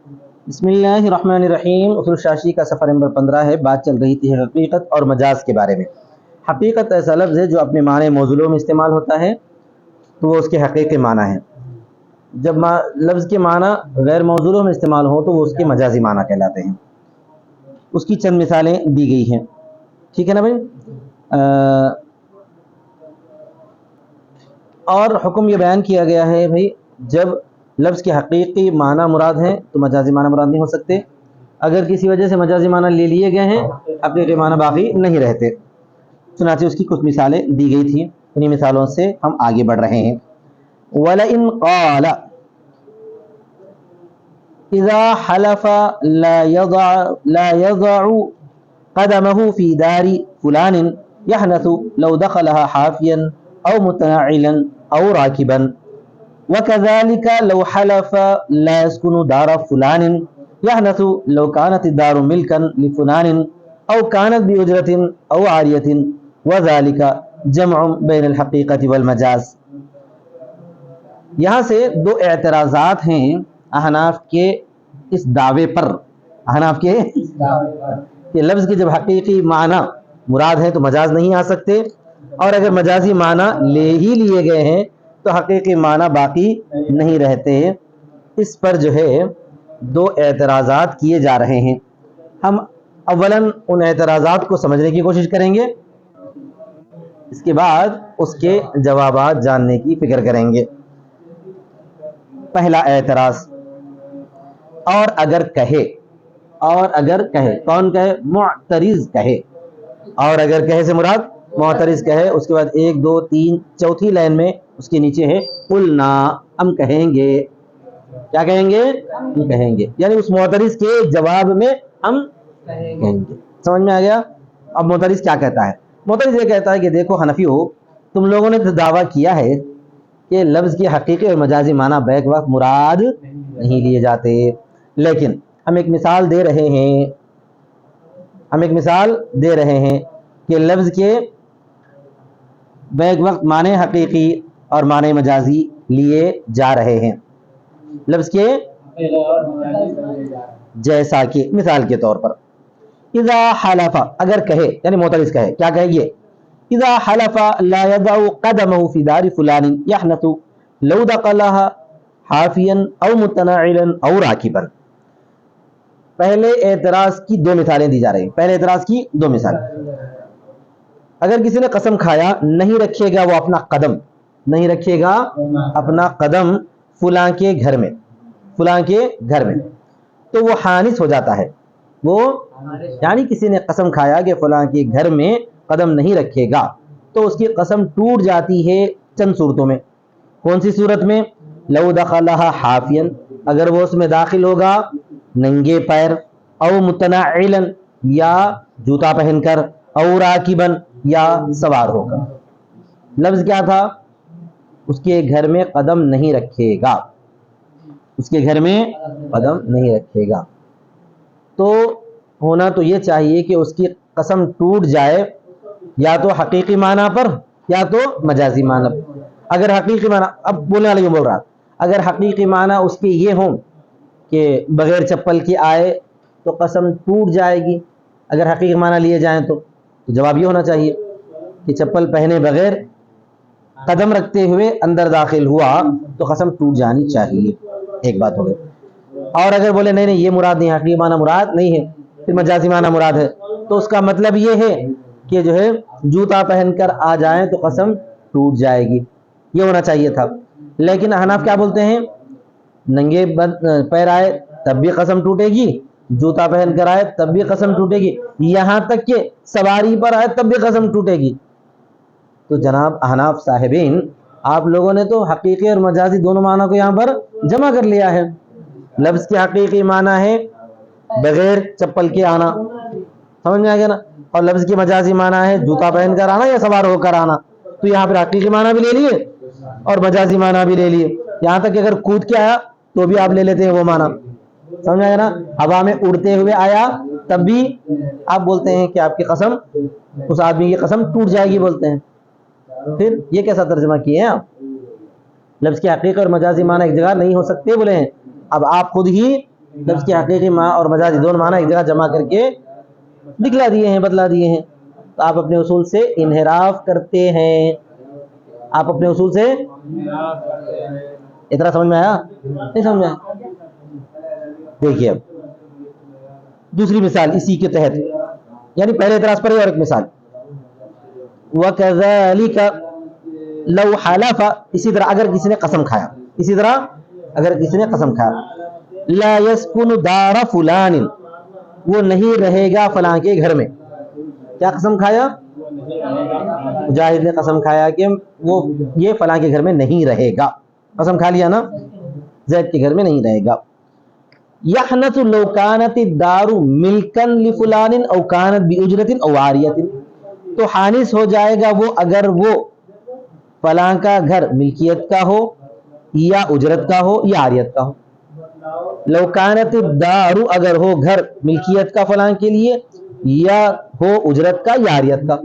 بسم اللہ الرحمن الرحیم۔ اصول شاشی کا صفحہ نمبر 15 ہے۔ بات چل رہی تھی حقیقت اور مجاز کے بارے میں۔ حقیقت ایسا لفظ ہے جو اپنے معنی موضوعوں میں استعمال ہوتا ہے تو وہ اس کے حقیقی معنی ہے۔ جب لفظ کے معنی غیر موضوعوں میں استعمال ہو تو وہ اس کے مجازی معنی کہلاتے ہیں۔ اس کی چند مثالیں دی گئی ہیں، ٹھیک ہے نا بھائی۔ اور حکم یہ بیان کیا گیا ہے بھائی، جب لفظ کے حقیقی معنی مراد ہیں تو مجازی معنی مراد نہیں ہو سکتے۔ اگر کسی وجہ سے مجازی معنی لے لیے گئے ہیں، حقیقی معنی باقی نہیں رہتے۔ چنانچہ اس کی کچھ مثالیں دی گئی تھیں، انہی مثالوں سے ہم آگے بڑھ رہے ہیں۔ وَلَئِنْ قَالَ إِذَا حَلَفَ لَا يَضَعُ قَدَمَهُ فِي دَارِ فُلَانٍ يَحْنَثُ لَوْ دَخَلَهَا حَافِيًا أَوْ مُتَنَعِّلًا أَوْ رَاكِبًا وَكَذَلِكَ لَوْ حَلَفَ لَا يَسْكُنُ دَارَ فُلَانٍ يَحْنَثُ لَوْ كَانَتِ الدَّارُ مِلْكًا لِفُلَانٍ أَوْ كَانَتْ بِأُجْرَةٍ أَوْ عَارِيَةٍ وَذَلِكَ جَمْعٌ بَيْنَ الْحَقِيقَةِ وَالْمَجَازِ۔ یہاں سے دو اعتراضات ہیں احناف کے اس دعوے پر، احناف کے کہ لفظ کے جب حقیقی معنی مراد ہے تو مجاز نہیں آ سکتے، اور اگر مجازی معنی لے ہی لیے گئے ہیں تو حقیقی معنی باقی نہیں رہتے۔ اس پر جو ہے دو اعتراضات کیے جا رہے ہیں۔ ہم اولاً ان اعتراضات کو سمجھنے کی کوشش کریں گے، اس کے بعد اس کے جوابات جاننے کی فکر کریں گے۔ پہلا اعتراض، اور اگر کہے، اور اگر کہے، کون کہے؟ معترض کہے۔ اور اگر کہے سے مراد معترض کہے، اس کے بعد 1 2 3 چوتھی لائن میں اس کے نیچے ہے قلنا، ہم کہیں گے۔ کیا کہیں گے؟ ہم کہیں گے، یعنی اس معترض کے جواب میں ہم کہیں گے۔ سمجھ میں آ گیا؟ اب معترض کیا کہتا ہے؟ معترض یہ کہتا ہے کہ دیکھو حنفیو، تم لوگوں نے تو دعویٰ کیا ہے کہ لفظ کی حقیقی اور مجازی معنی بیک وقت مراد نہیں لیے جاتے، لیکن ہم ایک مثال دے رہے ہیں، ہم ایک مثال دے رہے ہیں کہ لفظ کے بیک وقت معنی حقیقی اور معنی مجازی لیے جا رہے ہیں۔ لفظ کے جیسا کہ مثال کے طور پر اذا حلف، اگر کہے، یعنی معترض کہے، کیا کہے یہ؟ اذا حلف لا يضع قدمه في دار فلان يحنث لو دخلها حافيا او متناعلا او راكبا۔ پہلے اعتراض کی دو مثالیں دی جا رہی ہیں، پہلے اعتراض کی دو مثالیں۔ اگر کسی نے قسم کھایا نہیں رکھے گا وہ اپنا قدم، نہیں رکھے گا اپنا قدم فلاں کے گھر میں، فلاں کے گھر میں، تو وہ حانث ہو جاتا ہے۔ وہ یعنی کسی نے قسم کھایا کہ فلاں کے گھر میں قدم نہیں رکھے گا تو اس کی قسم ٹوٹ جاتی ہے چند صورتوں میں۔ کون سی صورت میں؟ لو دخلها حافیا، اگر وہ اس میں داخل ہوگا ننگے پیر، او متنعلا، یا جوتا پہن کر، او راکبا، یا سوار ہو کر۔ لفظ کیا تھا؟ اس کے گھر میں قدم نہیں رکھے گا، اس کے گھر میں قدم نہیں رکھے گا، تو ہونا تو یہ چاہیے کہ اس کی قسم ٹوٹ جائے یا تو حقیقی معنی پر یا تو مجازی معنی پر۔ اگر حقیقی معنی، اب بولنے والا یہ بول رہا، اگر حقیقی معنی اس کے یہ ہوں کہ بغیر چپل کے آئے تو قسم ٹوٹ جائے گی، اگر حقیقی معنی لیے جائیں تو جواب یہ ہونا چاہیے کہ چپل پہنے بغیر قدم رکھتے ہوئے اندر داخل ہوا تو قسم ٹوٹ جانی چاہیے۔ ایک بات ہو گئی۔ اور اگر بولے نہیں نہیں یہ مراد نہیں، حقیقی معنی مراد نہیں ہے، پھر مجازی معنی مراد ہے، تو اس کا مطلب یہ ہے کہ جو ہے جوتا پہن کر آ جائیں تو قسم ٹوٹ جائے گی، یہ ہونا چاہیے تھا۔ لیکن احناف کیا بولتے ہیں؟ ننگے پیر آئے تب بھی قسم ٹوٹے گی، جوتا پہن کر آئے تب بھی قسم ٹوٹے گی، یہاں تک کہ سواری پر آئے تب بھی قسم ٹوٹے گی۔ تو جناب احناف صاحبین، آپ لوگوں نے تو حقیقی اور مجازی دونوں معنی کو یہاں پر جمع کر لیا ہے۔ لفظ کے حقیقی معنی ہے بغیر چپل کے آنا، سمجھ میں آ گیا نا، اور لفظ کی مجازی معنی ہے جوتا پہن کر آنا یا سوار ہو کر آنا، تو یہاں پر حقیقی معنی بھی لے لیے اور مجازی معنی بھی لے لیے، یہاں تک کہ اگر کود کے آیا تو بھی آپ لے لیتے ہیں وہ معنی، سمجھ آ گیا نا۔ ہوا میں اڑتے ہوئے آیا تب بھی آپ بولتے ہیں کہ آپ کی قسم، اس آدمی کی قسم ٹوٹ جائے گی بولتے ہیں۔ پھر یہ کیسا ترجمہ کیے ہیں آپ؟ لفظ کی حقیقی اور مجازی معنی ایک جگہ نہیں ہو سکتے بولے ہیں۔ اب آپ خود ہی لفظ کی حقیقی معنی اور مجازی دونوں معنی ایک جگہ جمع کر کے دکھلا دیے ہیں، بتلا دیے ہیں. تو آپ اپنے اصول سے انحراف کرتے ہیں. آپ اپنے اصول سے اتنا سمجھ میں آیا؟ نہیں سمجھ میں آیا؟ دیکھیے اب دوسری مثال اسی کے تحت، یعنی پہلے اعتراض پر اور ایک مثال. وَكَذَلِكَ لَوْ حَلَفَ، اسی طرح اگر کسی نے قسم کھایا، اسی طرح اگر کسی نے قسم کھایا، لَا يَسْكُنُ دَارَ فُلَانٍ، وہ نہیں رہے گا فلاں کے گھر میں. کیا قسم کھایا؟ مجاہد نے قسم کھایا کہ وہ یہ فلاں کے گھر میں نہیں رہے گا. قسم کھا لیا نا، زید کے گھر میں نہیں رہے گا. یحنث لو کانت الدار ملکا لفلان او کانت باجرۃ او عاریۃ، تو حانث ہو جائے گا وہ اگر وہ فلاں کا گھر ملکیت کا ہو یا اجرت کا ہو یا عاریت کا ہو. لو کانت الدار، اگر ہو گھر ملکیت کا فلاں کے لیے یا ہو اجرت کا یا عاریت کا.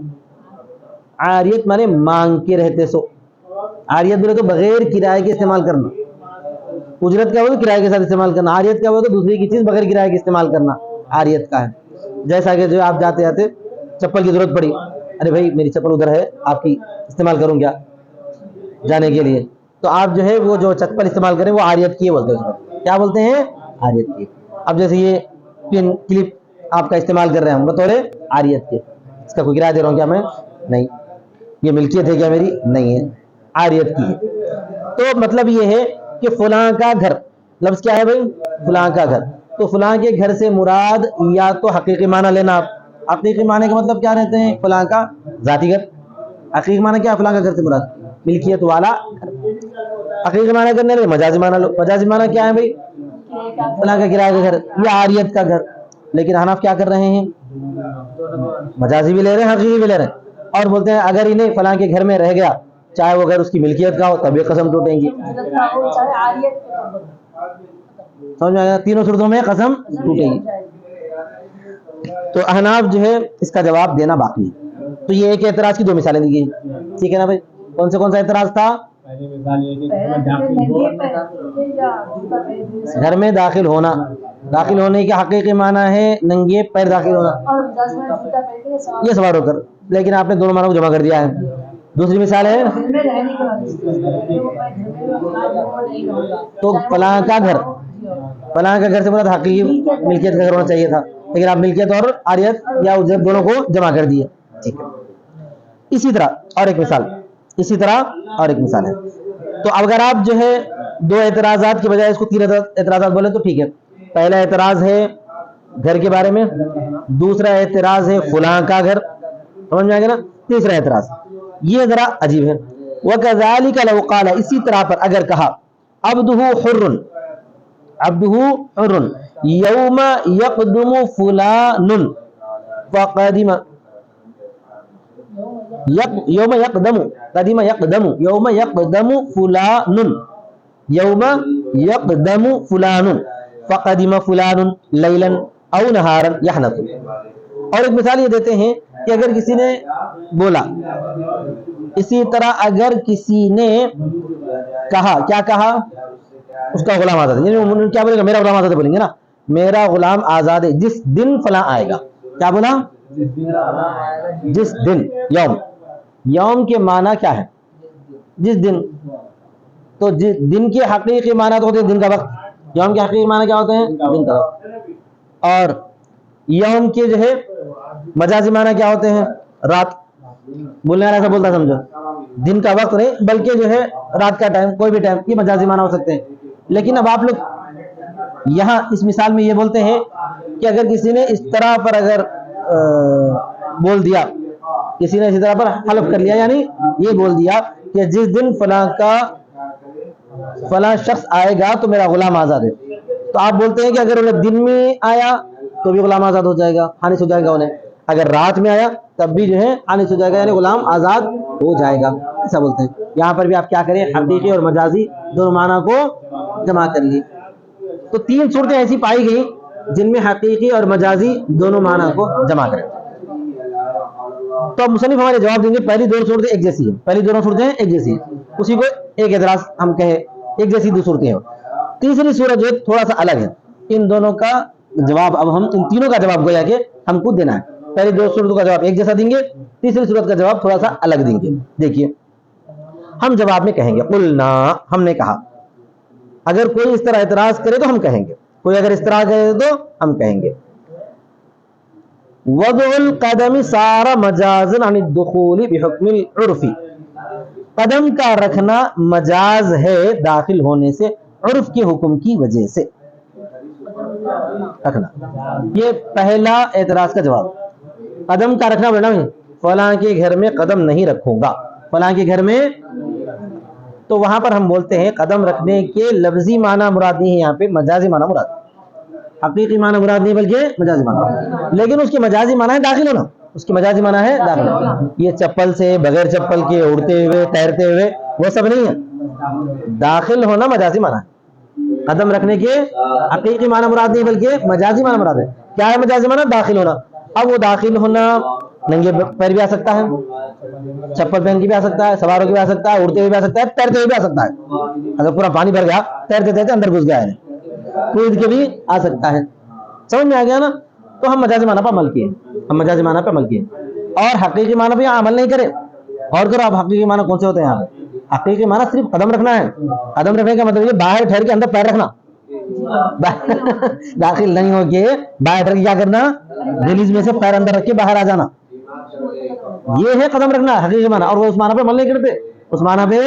عاریت مانے مانگ کے رہتے سو، عاریت بولے تو بغیر کرائے کے استعمال کرنا. اجرت کا وہ کرائے کے ساتھ استعمال کرنا، عاریت کا وہ تو دوسری کی چیز بغیر کرائے کے استعمال کرنا عاریت کا ہے. جیسا کہ جو آپ جاتے جاتے چپل کی ضرورت پڑی، ارے بھائی میری چپل ادھر ہے، آپ کی استعمال کروں کیا جانے کے لیے، تو آپ جو ہے وہ جو چپل استعمال کریں وہ عاریت کی بولتے ہیں. کیا بولتے ہیں؟ عاریت کی. اب جیسے یہ پن کلپ آپ کا استعمال کر رہے ہیں ہم بطور عاریت کے، اس کا کوئی کرایہ دے رہا ہوں کیا میں؟ نہیں. یہ ملکیت ہے کیا میری؟ نہیں ہے، عاریت کی ہے. تو مطلب یہ ہے کہ فلاں کا گھر، لفظ کیا ہے بھائی؟ فلاں کا گھر. تو فلاں کے گھر سے مراد یا تو حقیقی معنی لینا آپ. حقیقی معنی کا مطلب کیا رہتے ہیں؟ فلاں کا ذاتی گھر. حقیقی معنی کیا؟ فلاں کا گھر سے مراد ملکیت والا گھر. حقیقی معنی کرنے لگے مجازی معنی لو. مجازی معنی کیا ہے بھائی؟ فلاں کا کرایہ کا گھر یا عاریت کا گھر. لیکن حنف کیا کر رہے ہیں؟ مجازی بھی لے رہے ہیں، حقیقی بھی لے رہے ہیں، اور بولتے ہیں اگر انہیں فلاں کے گھر میں رہ گیا چاہے وہ گھر اس کی ملکیت کا ہو تب یہ قسم ٹوٹیں گی. سمجھ میں آیا؟ تینوں صورتوں میں قسم ٹوٹے گی. تو احناف جو ہے اس کا جواب دینا باقی ہے. تو یہ ایک اعتراض کی دو مثالیں دی گئی، ٹھیک ہے نا بھائی؟ کون سا اعتراض تھا؟ گھر میں داخل ہونا. داخل ہونے کے حقیقی معنی ہے ننگے پیر داخل ہونا، یہ سوار ہو کر، لیکن آپ نے دونوں معنی کو جمع کر دیا ہے. دوسری مثال ہے تو فلاں کا گھر، فلاں کا گھر سے مراد حقیقی ملکیت کا گھر ہونا چاہیے تھا، لیکن آپ ملکیت اور عاریت یا اجرت دونوں کو جمع کر دیے. ٹھیک ہے. اسی طرح اور ایک مثال، اسی طرح اور ایک مثال ہے. تو اگر آپ جو ہے دو اعتراضات کی بجائے اس کو تین اعتراضات بولے تو ٹھیک ہے. پہلا اعتراض ہے گھر کے بارے میں، دوسرا اعتراض ہے فلاں کا گھر، سمجھ میں آئے گا نا؟ تیسرا اعتراض یہ ذرا عجیب ہے. وَكَذَلِكَ لَوْ قَالَ، اسی طرح پر اگر کہا عَبْدُهُ حُرٌّ، عَبْدُهُ حُرٌّ يَوْمَ يَقْدُمُ فُلَانٌ فَقَدِمَ، یوم یقدم، قدیم یقدم، یوم یقدم فلان، یوم یقدم فلان فقدم فلان لیلا او نہارا یحنث. اور ایک مثال یہ دیتے ہیں کہ اگر کسی نے بولا، اسی طرح اگر کسی نے کہا، کیا کہا؟ اس کا غلام آزاد ہے. یعنی کیا بولے گا؟ میرا غلام آزاد ہے، بولیں گے نا میرا غلام آزاد ہے جس دن فلاں آئے گا. کیا بولا؟ جس دن. یوم، یوم کے معنی کیا ہے؟ جس دن. تو دن کے حقیقی معنی تو ہوتے ہیں دن کا وقت. یوم کے حقیقی معنی کیا ہوتے ہیں؟ دن کا وقت. اور یوم کے جو ہے مجازی معنی کیا ہوتے ہیں؟ رات. بولنے والا ایسا بولتا سمجھو، دن کا وقت نہیں بلکہ جو ہے رات کا ٹائم، کوئی بھی ٹائم، یہ مجازی معنی ہو سکتے ہیں. لیکن اب آپ لوگ یہاں اس مثال میں یہ بولتے ہیں کہ اگر کسی نے اس طرح پر اگر بول دیا، کسی نے اسی طرح پر حلف کر لیا، یعنی یہ بول دیا کہ جس دن فلاں کا فلاں شخص آئے گا تو میرا غلام آزاد ہے. تو آپ بولتے ہیں کہ اگر انہیں دن میں آیا تو بھی غلام آزاد ہو جائے گا، حانث ہو جائے گا. انہیں اگر رات میں آیا تب بھی جو ہے حانث ہو جائے گا، یعنی غلام آزاد ہو جائے گا. ایسا بولتے ہیں. یہاں پر بھی آپ کیا کریں؟ حقیقی اور مجازی دونوں معنی کو جمع کر لی. تو تین صورتیں ایسی پائی گئی جن میں حقیقی اور مجازی دونوں معنی کو جمع کریں. تو مصنف ہمارے جواب دیں گے پہلی دونوں صورتیں ایک جیسی ہیں، پہلی دونوں صورتیں ایک جیسی ہیں، اسی کو ایک اعتراض ہم کہیں ایک جیسی دو صورتیں ہیں. تیسری صورت جو ہے تھوڑا سا الگ ہے. ان دونوں کا جواب اب ہم ان تینوں کا جواب گویا کہ ہم کو دینا ہے. پہلے دو صورتوں کا جواب ایک جیسا دیں گے, تیسری صورت کا جواب تھوڑا سا الگ دیں گے. دیکھیے ہم جواب میں کہیں گے قلنا, ہم نے کہا. اگر کوئی اس طرح اعتراض کرے تو ہم کہیں گے, کوئی اگر اس طرح کرے تو ہم کہیں گے وضع القدم صار مجازا عن الدخول بحکم العرف. قدم کا رکھنا مجاز ہے داخل ہونے سے عرف کے حکم کی وجہ سے رکھنا. یہ پہلا اعتراض کا جواب. قدم کا رکھنا بولنا ہے فلاں کے گھر میں قدم نہیں رکھوں گا, فلاں کے گھر میں. تو وہاں پر ہم بولتے ہیں قدم رکھنے کے لفظی معنی مراد نہیں ہے, یہاں پہ مجازی معنی مراد, حقیقی معنی مراد نہیں بلکہ مجازی معنی. لیکن اس کے مجازی معنی ہے داخل ہونا, اس کی مجازی معنی ہے داخل ہونا. یہ چپل سے, بغیر چپل کے, اڑتے ہوئے, تیرتے ہوئے, وہ سب نہیں ہے. داخل ہونا مجازی معنی ہے. قدم رکھنے کے حقیقی معنی مراد نہیں بلکہ مجازی معنی مراد ہے. کیا ہے مجازی معنی؟ داخل ہونا. اب وہ داخل ہونا ننگے پیر بھی آ سکتا ہے, چپل پہن کے بھی آ سکتا ہے, سوار ہو کے بھی آ سکتا ہے, اڑتے ہوئے بھی آ سکتا ہے, تیرتے ہوئے بھی آ سکتا ہے. اگر پورا پانی بھر گیا, تیرتے تیرتے اندر گھس گیا ہے, کود کے بھی آ سکتا ہے. سمجھ میں آ گیا نا؟ تو ہم مجازی معنی پر عمل کیے, ہم مجازی معنی پہ عمل کیے, اور حقیقی معنی پہ عمل نہیں کرے. اور کرو آپ, حقیقی معنی کون سے ہوتے ہیں یہاں پہ؟ حقیقی معنی صرف قدم رکھنا ہے. قدم رکھنے کا مطلب یہ باہر ٹھہر کے اندر پیر رکھنا, داخل نہیں ہو کے باہر ٹھہر کے کیا کرنا, دہلیز میں سے پیر اندر رکھ کے باہر آ جانا, یہ ہے قدم رکھنا حقیقی معنی. اور وہ اس معنی پہ عمل نہیں کرتے. اس معنی پہ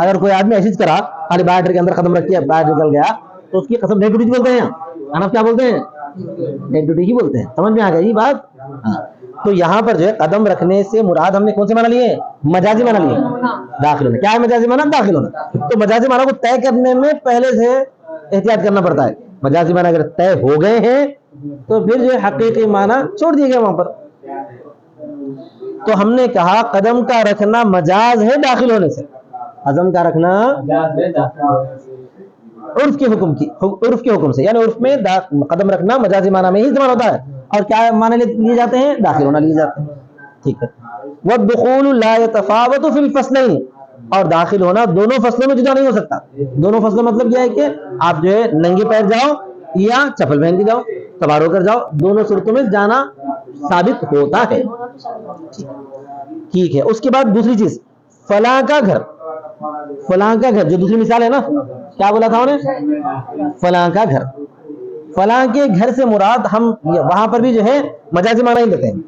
اگر کوئی آدمی ایسی کرا خالی باہر ٹھہر کے اندر قدم رکھ کے باہر نکل گیا تو اس کی قسم ڈیڈ ڈیوٹی بولتے ہیں. انف کیا بولتے ہیں؟ ڈیڈ ڈیوٹی ہی بولتے ہیں. سمجھ میں آ گئی بات؟ تو یہاں پر جو ہے قدم رکھنے سے مراد ہم نے کون سے معنی لیے؟ مجازی معنی لیے. داخل ہونا. کیا ہے مجازی معنی؟ داخل ہونا. تو مجازی معنی کو طے کرنے میں پہلے سے احتیاط کرنا پڑتا ہے. مجازی معنی اگر طے ہو گئے ہیں تو پھر جو حقیقی معنی چھوڑ دیے گئے وہاں پر. تو ہم نے کہا قدم کا رکھنا مجاز ہے داخل ہونے سے. قدم کا رکھنا عرف کے حکم کی, عرف کے حکم سے, یعنی عرف میں قدم رکھنا مجازی معنی میں ہی استعمال ہوتا ہے. اور کیا معنی لیے جاتے ہیں؟ داخل ہونا لیے جاتے ہیں. ٹھیک ہے. والدخول لا يتفاوت في الفصلين, اور داخل ہونا دونوں فصلوں میں جدا نہیں ہو سکتا. دونوں فصلوں مطلب کیا ہے کہ آپ جو ہے ننگے پیر جاؤ یا چپل پہن کے جاؤ, سوار ہو کر جاؤ, دونوں صورتوں میں جانا ثابت ہوتا ہے. ٹھیک ہے. اس کے بعد دوسری چیز, فلاں کا گھر. فلاں کا گھر جو دوسری مثال ہے نا, کیا بولا تھا انہیں؟ فلاں کا گھر. فلاں کے گھر سے مراد ہم وہاں پر بھی جو ہے مجازی معنی ہی لیتے ہیں.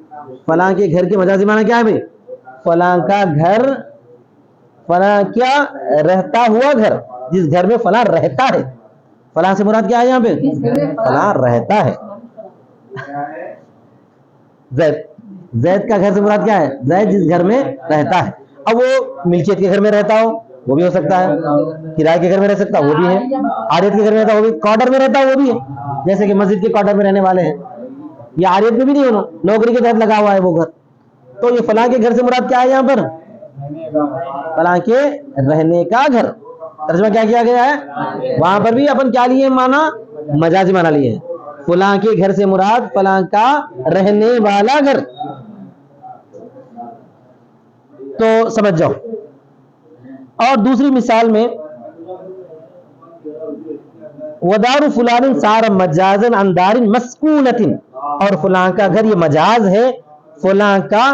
فلاں کے گھر کے مجازی معنی کیا ہے بھائی؟ فلاں کا گھر, فلاں کیا رہتا ہوا گھر, جس گھر میں فلاں رہتا ہے. فلاں سے مراد کیا ہے یہاں پہ؟ فلاں رہتا ہے. زید, زید کا گھر سے مراد کیا ہے؟ زید جس گھر میں رہتا ہے. اب وہ ملکیت کے گھر میں رہتا ہو وہ بھی ہو سکتا ہے, کرائے کے گھر میں رہ سکتا وہ بھی ہے, عاریت کے گھر میں رہتا وہ بھی, کوارٹر میں رہتا وہ بھی ہے. جیسے کہ مسجد کے کوارٹر میں رہنے والے ہیں, یہ عاریت میں بھی نہیں ہونا, نوکری کے تحت لگا ہوا ہے وہ گھر. تو یہ فلاں کے گھر سے مراد کیا ہے یہاں پر؟ فلاں کے رہنے کا گھر. ترجمہ کیا کیا گیا ہے وہاں پر بھی اپن کیا لیے معنی؟ مجازی معنی لیے ہیں. فلاں کے گھر سے مراد فلاں کا رہنے والا گھر. تو سمجھ جاؤ. اور دوسری مثال میں ودار فلان صار مجازا عن دار مسکونۃ, اور فلاں کا گھر یہ مجاز ہے فلاں کا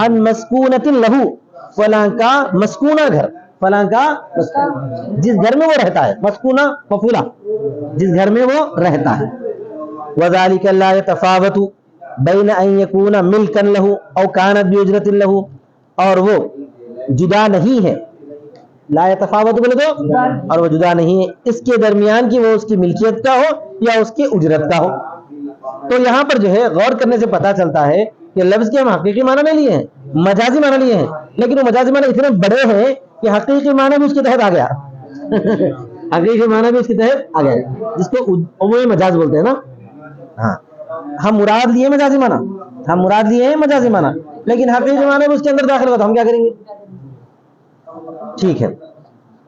عن مسکونۃ لہو, فلاں کا مسکونہ گھر, فلاں کا جس گھر میں وہ رہتا ہے. مسکونہ مفعولہ, جس گھر میں وہ رہتا ہے. وذلك لا يتفاوت بين ان يكون ملكا له او كانت باجرة له, اور وہ جدا نہیں ہے. لا يتفاوت بولے تو, اور وہ جدا نہیں ہے اس کے درمیان کہ وہ اس کی ملکیت کا ہو یا اس کے اجرت کا ہو. تو یہاں پر جو ہے غور کرنے سے پتا چلتا ہے کہ لفظ کے ہم حقیقی معنی نہیں لیے ہیں, مجازی معنی لیے ہیں, لیکن وہ مجازی معنی اتنے بڑے ہیں کہ حقیقی معنی بھی اس کے تحت آ گیا. حقیقی معنی بھی اس کے تحت آ گیا, جس کو عمومی مجاز بولتے ہیں نا. ہاں, ہم مراد لیے مجازی معنی, ہم مراد لیے ہیں مجازی معنی, لیکن حقیقی معنی بھی اس کے اندر داخل ہوا تو ہم کیا کریں گے؟ ٹھیک ہے.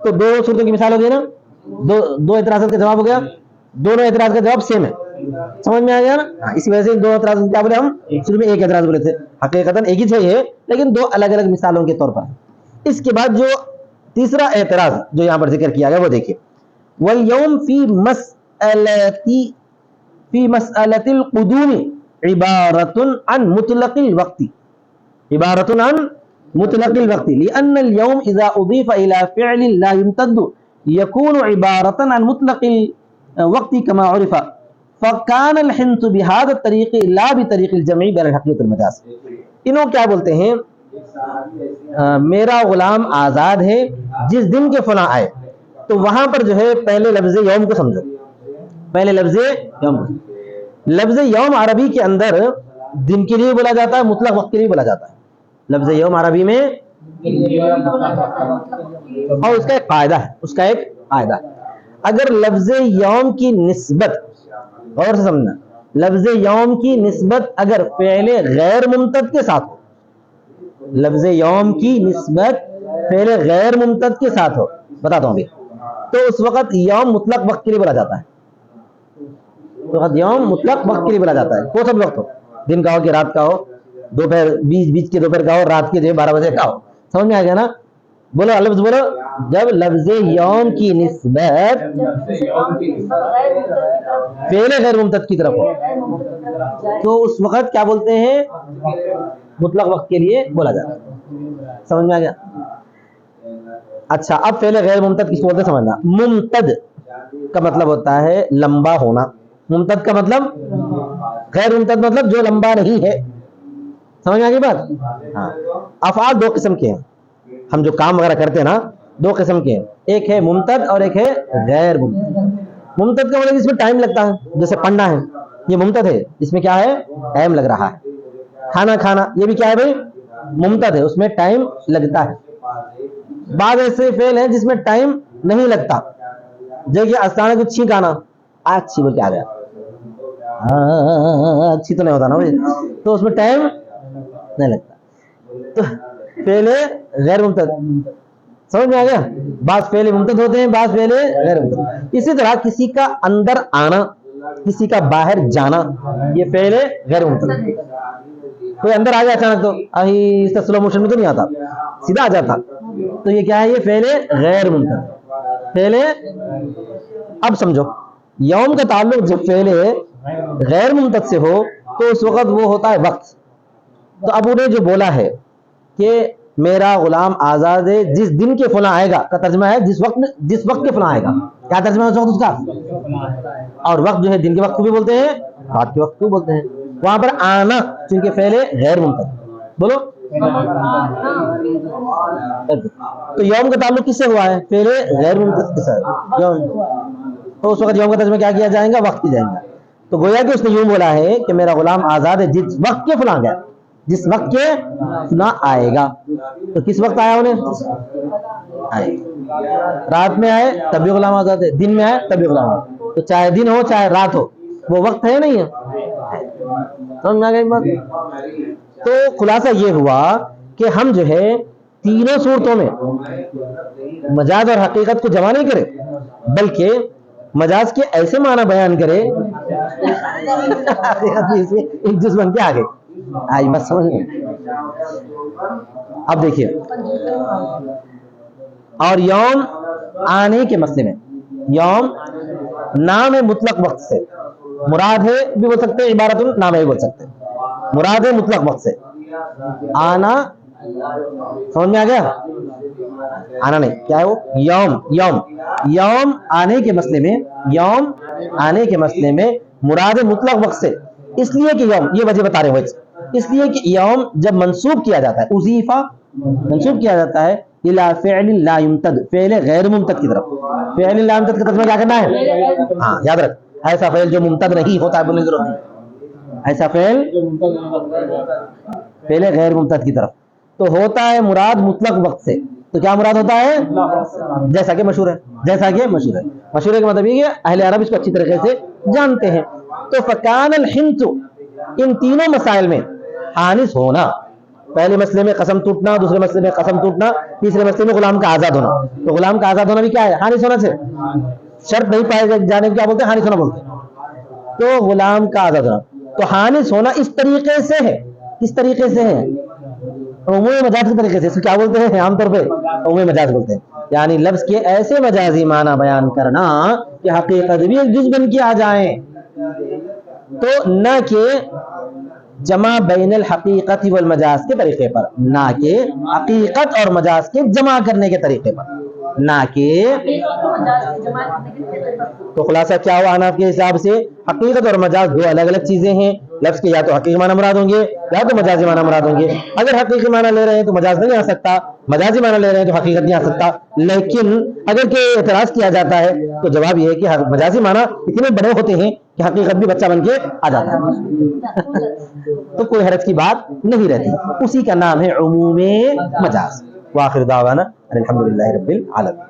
تو دو صورتوں کی مثال ہو گئی نا, دو اعتراضات کا جواب ہو گیا. دونوں اعتراض کا جواب سیم ہے. سمجھ میں آ گیا نا؟ اسی وجہ سے دو اعتراض کیا بولے, ہم شروع میں ایک اعتراض بولے تھے, حقیقتاً ایک ہی تھے یہ, لیکن دو الگ الگ مثالوں کے طور پر. اس کے بعد جو تیسرا اعتراض جو یہاں پر ذکر کیا گیا وہ دیکھیے, واليوم فی مس فی مسألۃ القدوم عبارۃ عن مطلق الوقت، عبارۃ عن مطلق الوقت لأن اليوم اذا اضيف الى فعل لا يمتد يكون عبارۃ عن مطلق الوقت كما عرف فكان الحنث بهذا الطريق لا بطريق الجمع بل الحقیقۃ المجاز۔ انہوں کیا بولتے ہیں، میرا غلام آزاد ہے جس دن کے فلاں آئے، تو وہاں پر جو ہے پہلے لفظ یوم کو سمجھو، پہلے لفظ یوم، لفظ یوم عربی کے اندر دن کے لیے بولا جاتا ہے، مطلق وقت کے لیے بولا جاتا ہے۔ لفظ یوم عربی میں اور اس کا ایک قاعدہ ہے، اس کا ایک قاعدہ ہے، اگر لفظ یوم کی نسبت، غور سے سمجھنا، لفظ یوم کی نسبت اگر فعل غیر ممتد کے ساتھ ہو، لفظ یوم کی نسبت فعل غیر ممتد کے ساتھ ہو، بتاتا ہوں ابھی، تو اس وقت یوم مطلق وقت کے لیے بولا جاتا ہے، اس وقت یوم مطلق وقت کے لیے بولا جاتا ہے، کوئی سا بھی وقت ہو، دن کا ہو کہ رات کا ہو، دوپہر بیچ کے دوپہر کا ہو، رات کے جو 12 بجے کا ہو، سمجھ میں آ گیا نا؟ بولو لفظ بولو، جب لفظ یوم کی نسبت فعل غیر ممتد کی طرف ہو تو اس وقت کیا بولتے ہیں، مطلق وقت کے لیے بولا جاتا ہے، سمجھ میں آ گیا؟ اچھا اب فعل غیر ممتد کس کو بولتے ہیں سمجھنا، ممتد کا مطلب ہوتا ہے لمبا ہونا، ممتد کا مطلب، غیر ممتد مطلب جو لمبا نہیں ہے، سمجھ میں آ گئی بات؟ ہاں، افعال دو قسم کے ہیں، ہم جو کام وغیرہ کرتے ہیں نا دو قسم کے ہیں، ایک ہے ممتد اور ایک ہے غیر ممتد۔ ممتد کا مطلب اس میں ٹائم لگتا ہے، جیسے پڑھنا ہے یہ ممتد ہے، اس میں کیا ہے، ٹائم لگ رہا ہے، کھانا کھانا یہ بھی کیا ہے بھائی، ممتد ہے، اس میں ٹائم لگتا ہے۔ بعض ایسے فعل ہیں جس میں ٹائم نہیں لگتا، جیسے اچانک کچھ چھینک آنا، اچھی بول کے آ گیا، اچھی تو نہیں ہوتا نا بھائی، تو اس میں ٹائم نہیں لگتا، تو فعل غیر ممتد، سمجھ میں آ گیا؟ بعض فعل ممتد ہوتے ہیں، بعض فعل غیر ممتد۔ اسی طرح کسی کا اندر آنا، کسی کا باہر جانا، یہ فعل غیر ممتد۔ کوئی اندر آ گیا اچانک تو اس کا سلو موشن میں تو نہیں آتا، سیدھا آ جاتا، تو یہ کیا ہے، یہ فعل غیر ممتد، فعل۔ اب سمجھو یوم کا تعلق جب فعل غیر ممتد سے ہو تو اس وقت وہ ہوتا ہے وقت، تو اب انہیں جو بولا ہے کہ میرا غلام آزاد ہے جس دن کے فلاں آئے گا کا ترجمہ ہے جس وقت کے فلاں آئے گا، کیا ترجمہ ہے اس وقت اس کا، اور وقت جو ہے دن کے وقت کو بھی بولتے ہیں، رات کے وقت کو بھی بولتے ہیں۔ وہاں پر آنا چونکہ فعل غیر ممتد، بولو تو یوم کا تعلق کس سے ہوا ہے، فعل غیر ممتد کے ساتھ، تو اس وقت یوم کا ترجمہ کیا کیا جائے گا، وقت کیا جائے گا۔ تو گویا کہ اس نے یوں بولا ہے کہ میرا غلام آزاد ہے جس وقت کے فلاں گیا، جس وقت کے فلاں آئے گا، تو کس وقت آیا انہیں، رات میں آئے تب بھی غلام آزاد ہے، دن میں آئے تب بھی غلام آزاد، تو چاہے دن ہو چاہے رات ہو وہ وقت ہے نہیں ہے، سمجھ میں آ گئی بات؟ تو خلاصہ یہ ہوا کہ ہم جو ہے تینوں صورتوں میں مجاز اور حقیقت کو جمع نہیں کرے، بلکہ مجاز کے ایسے معنی بیان کرے ایک جز بن کے آگے آئی، بس سمجھ گئے؟ اب دیکھیے، اور یوم آنے کے مسئلے میں، یوم نام ہے مطلق وقت سے، مراد ہے بھی بول سکتے ہیں، عبارت نام ہے بھی بول سکتے ہیں، مراد ہے مطلق وقت سے، آنا، سمجھ میں آ گیا؟ آنا نہیں، کیا ہے وہ، یوم، یوم آنے کے مسئلے میں، یوم آنے کے مسئلے میں مراد ہے مطلق وقت سے، اس لیے کہ یوم، یہ وجہ بتا رہے ہیں، اس لیے کہ یوم جب منسوب کیا جاتا ہے، اضیفہ منسوب کیا جاتا ہے الی فعل لا یمتد، فعل غیر ممتد کی طرف، فعل لا یمتد کا ترجمہ کیا کرنا ہے، ہاں یاد رکھ، ایسا فعل جو ممتد نہیں ہوتا ہے بولنے کی ضرورت نہیں، ایسا فعل غیر ممتد کی طرف، تو ہوتا ہے مراد مطلق وقت سے، تو کیا مراد ہوتا ہے، جیسا کہ مشہور ہے، مشہور ہے کا مطلب یہ کہ اہل عرب اس کو اچھی طریقے سے جانتے ہیں۔ تو فکان الحنث، ان تینوں مسائل میں حانث ہونا، پہلے مسئلے میں قسم ٹوٹنا، دوسرے مسئلے میں قسم ٹوٹنا، تیسرے مسئلے میں غلام کا آزاد ہونا، تو غلام کا آزاد ہونا بھی کیا ہے، حانث ہونا سے شرط نہیں پائے جانے کیا بولتے ہیں، حانث ہونا بولتے ہیں، تو غلام کا آزاد ہونا، تو حانث ہونا اس طریقے سے ہے، کس طریقے سے ہے، عموم مجاز کے طریقے سے، اس کو کیا بولتے ہیں عام طور پہ عموم مجاز بولتے ہیں، یعنی لفظ کے ایسے مجازی معنی بیان کرنا کہ حقیقت بھی ایک جز بن کے آ جائیں، تو نہ کہ جمع بین الحقیقت والمجاز کے طریقے پر، نہ کہ حقیقت اور مجاز کے جمع کرنے کے طریقے پر، نہ کہ تو خلاصہ کیا ہوا حنف کے حساب سے؟ حقیقت اور مجاز دو الگ الگ چیزیں ہیں، لفظ کے یا تو حقیقی معنی مراد ہوں گے یا تو مجازی معنی مراد ہوں گے۔ اگر حقیقی معنی لے رہے ہیں تو مجاز نہیں آ سکتا، مجازی معنی لے رہے ہیں تو حقیقت نہیں آ سکتا۔ لیکن اگر کہ اعتراض کیا جاتا ہے تو جواب یہ ہے کہ مجازی معنی اتنے بڑے ہوتے ہیں کہ حقیقت بھی بچہ بن کے آ جاتا ہے، تو کوئی حرج کی بات نہیں رہتی، اسی کا نام ہے عموم مجاز۔ وآخر دعوانا الحمدللہ رب العالمین۔